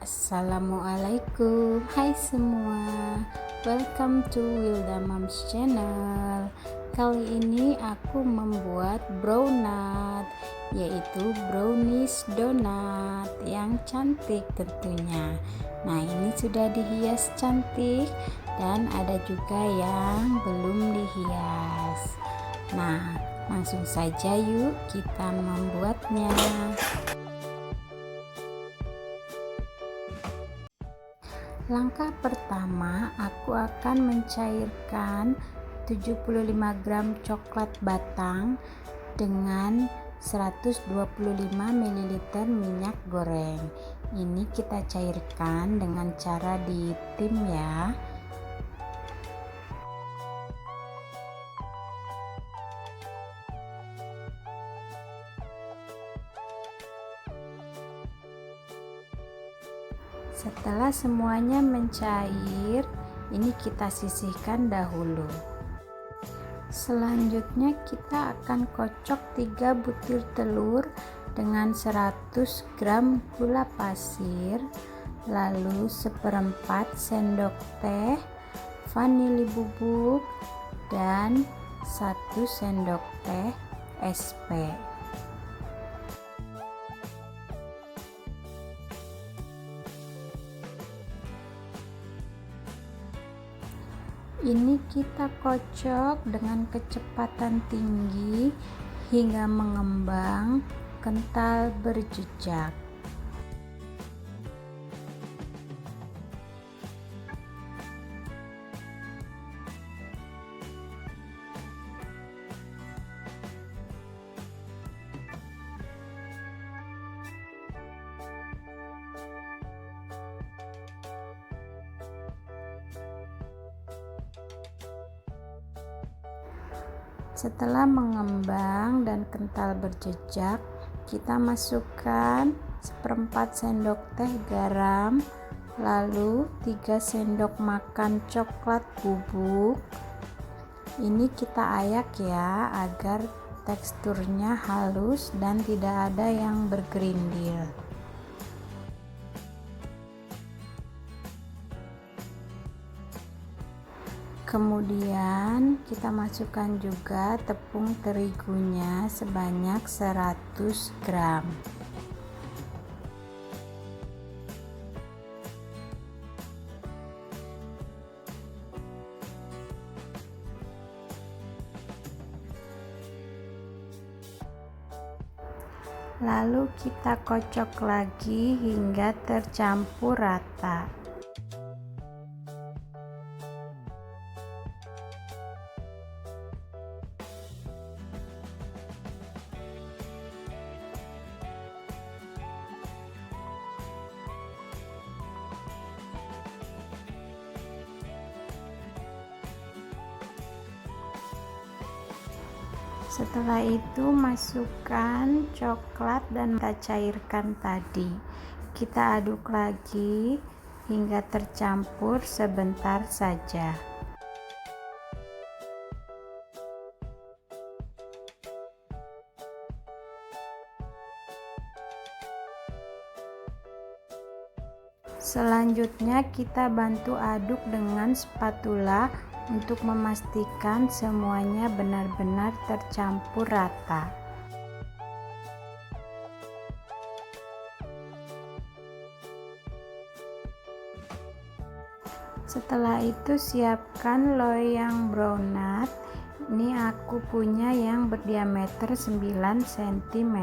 Assalamualaikum, hai semua, welcome to Wilda Moms Channel. Kali ini aku membuat brownut, yaitu brownies donat yang cantik tentunya. Nah, ini sudah dihias cantik dan ada juga yang belum dihias. Nah, langsung saja yuk kita membuatnya. Langkah pertama, aku akan mencairkan 75 gram coklat batang dengan 125 ml minyak goreng. Ini kita cairkan dengan cara ditim ya. Setelah semuanya mencair, ini kita sisihkan dahulu. Selanjutnya kita akan kocok 3 butir telur dengan 100 gram gula pasir, lalu 1/4 sendok teh vanili bubuk dan 1 sendok teh SP. Ini kita kocok dengan kecepatan tinggi hingga mengembang, kental, berjejak. Setelah mengembang dan kental berjejak, kita masukkan 1/4 sendok teh garam, lalu 3 sendok makan coklat bubuk. Ini kita ayak ya, agar teksturnya halus dan tidak ada yang bergerindil. Kemudian kita masukkan juga tepung terigunya sebanyak 100 gram. Lalu kita kocok lagi hingga tercampur rata. Setelah itu masukkan coklat dan kita cairkan tadi. Kita aduk lagi hingga tercampur sebentar saja. Selanjutnya kita bantu aduk dengan spatula untuk memastikan semuanya benar-benar tercampur rata. Setelah itu siapkan loyang brownut. Ini aku punya yang berdiameter 9 cm.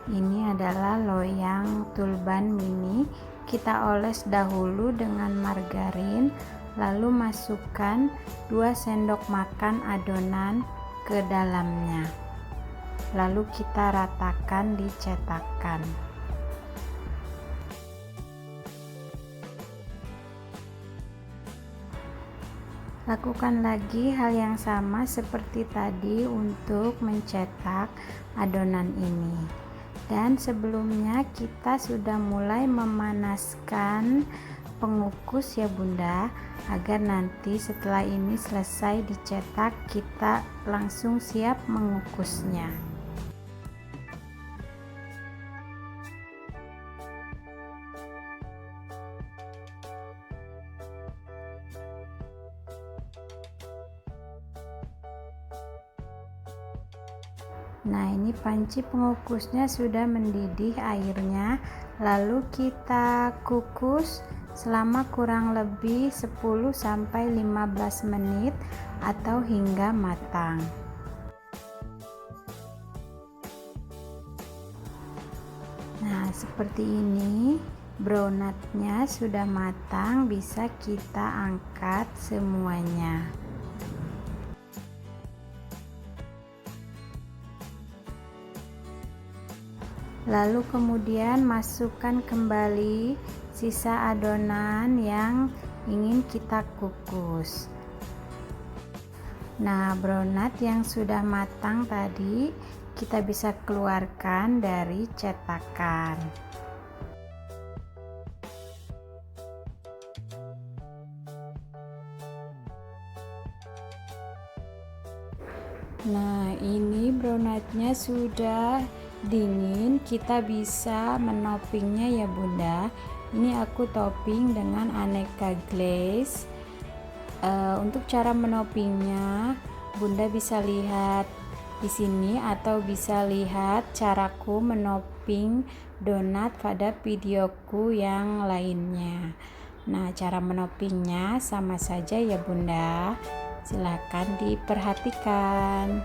Ini adalah loyang tulban mini. Kita oles dahulu dengan margarin, lalu masukkan 2 sendok makan adonan ke dalamnya. Lalu kita ratakan di cetakan. Lakukan lagi hal yang sama seperti tadi untuk mencetak adonan ini. Dan sebelumnya kita sudah mulai memanaskan pengukus ya Bunda, agar nanti setelah ini selesai dicetak kita langsung siap mengukusnya. Nah, ini panci pengukusnya sudah mendidih airnya, lalu kita kukus selama kurang lebih 10-15 menit atau hingga matang. Nah, seperti ini brownatnya sudah matang, bisa kita angkat semuanya. Lalu kemudian masukkan kembali sisa adonan yang ingin kita kukus. Nah, brownat yang sudah matang tadi kita bisa keluarkan dari cetakan. Nah, ini brownatnya sudah dingin, kita bisa menopingnya ya Bunda. Ini aku topping dengan aneka glaze. Untuk cara menopingnya Bunda bisa lihat di sini atau bisa lihat caraku menoping donat pada videoku yang lainnya. Nah, cara menopingnya sama saja ya Bunda. Silakan diperhatikan.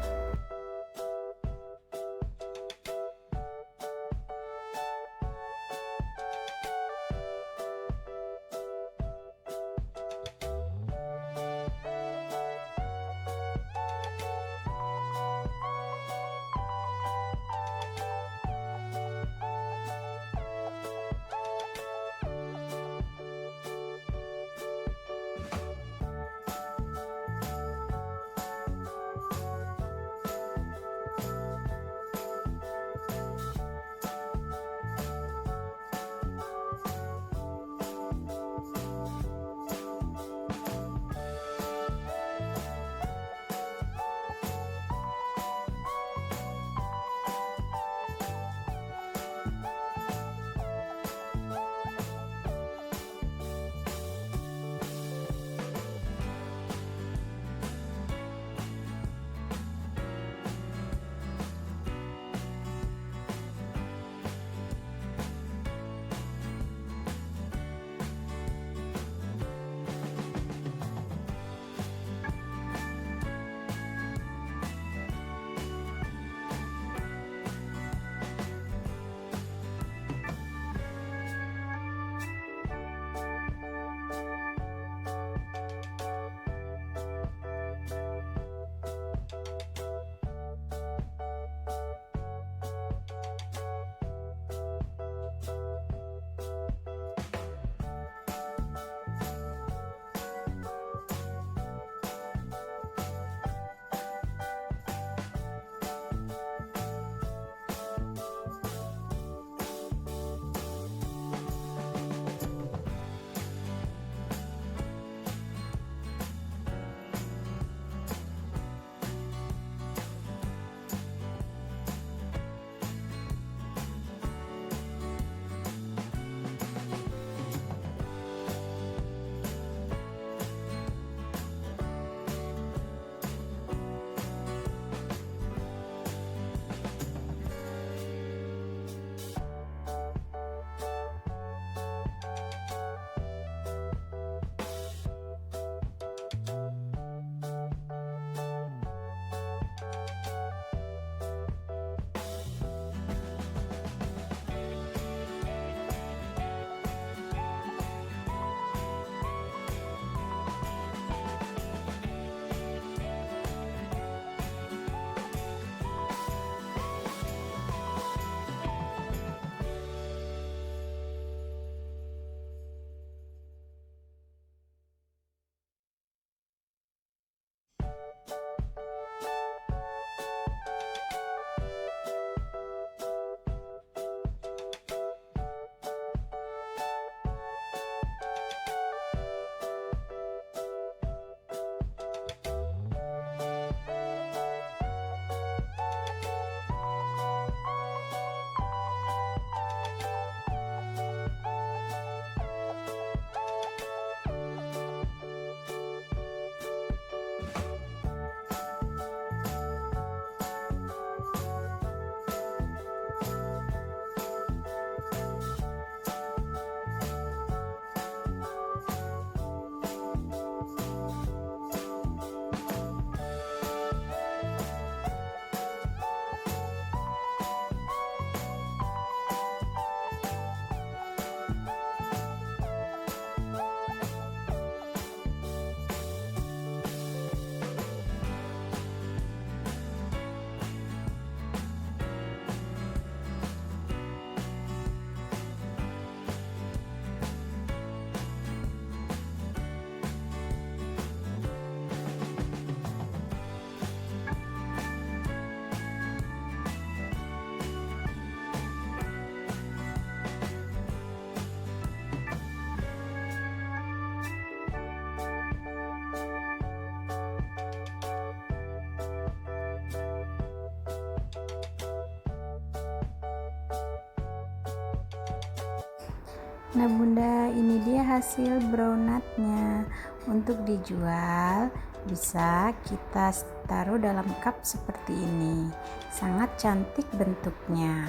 Nah bunda, ini dia hasil brownutnya. Untuk dijual bisa kita taruh dalam cup seperti ini. Sangat cantik bentuknya.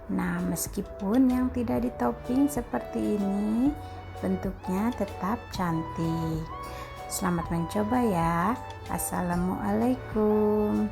Nah meskipun yang tidak ditopping seperti ini, bentuknya tetap cantik. Selamat mencoba ya. Assalamualaikum.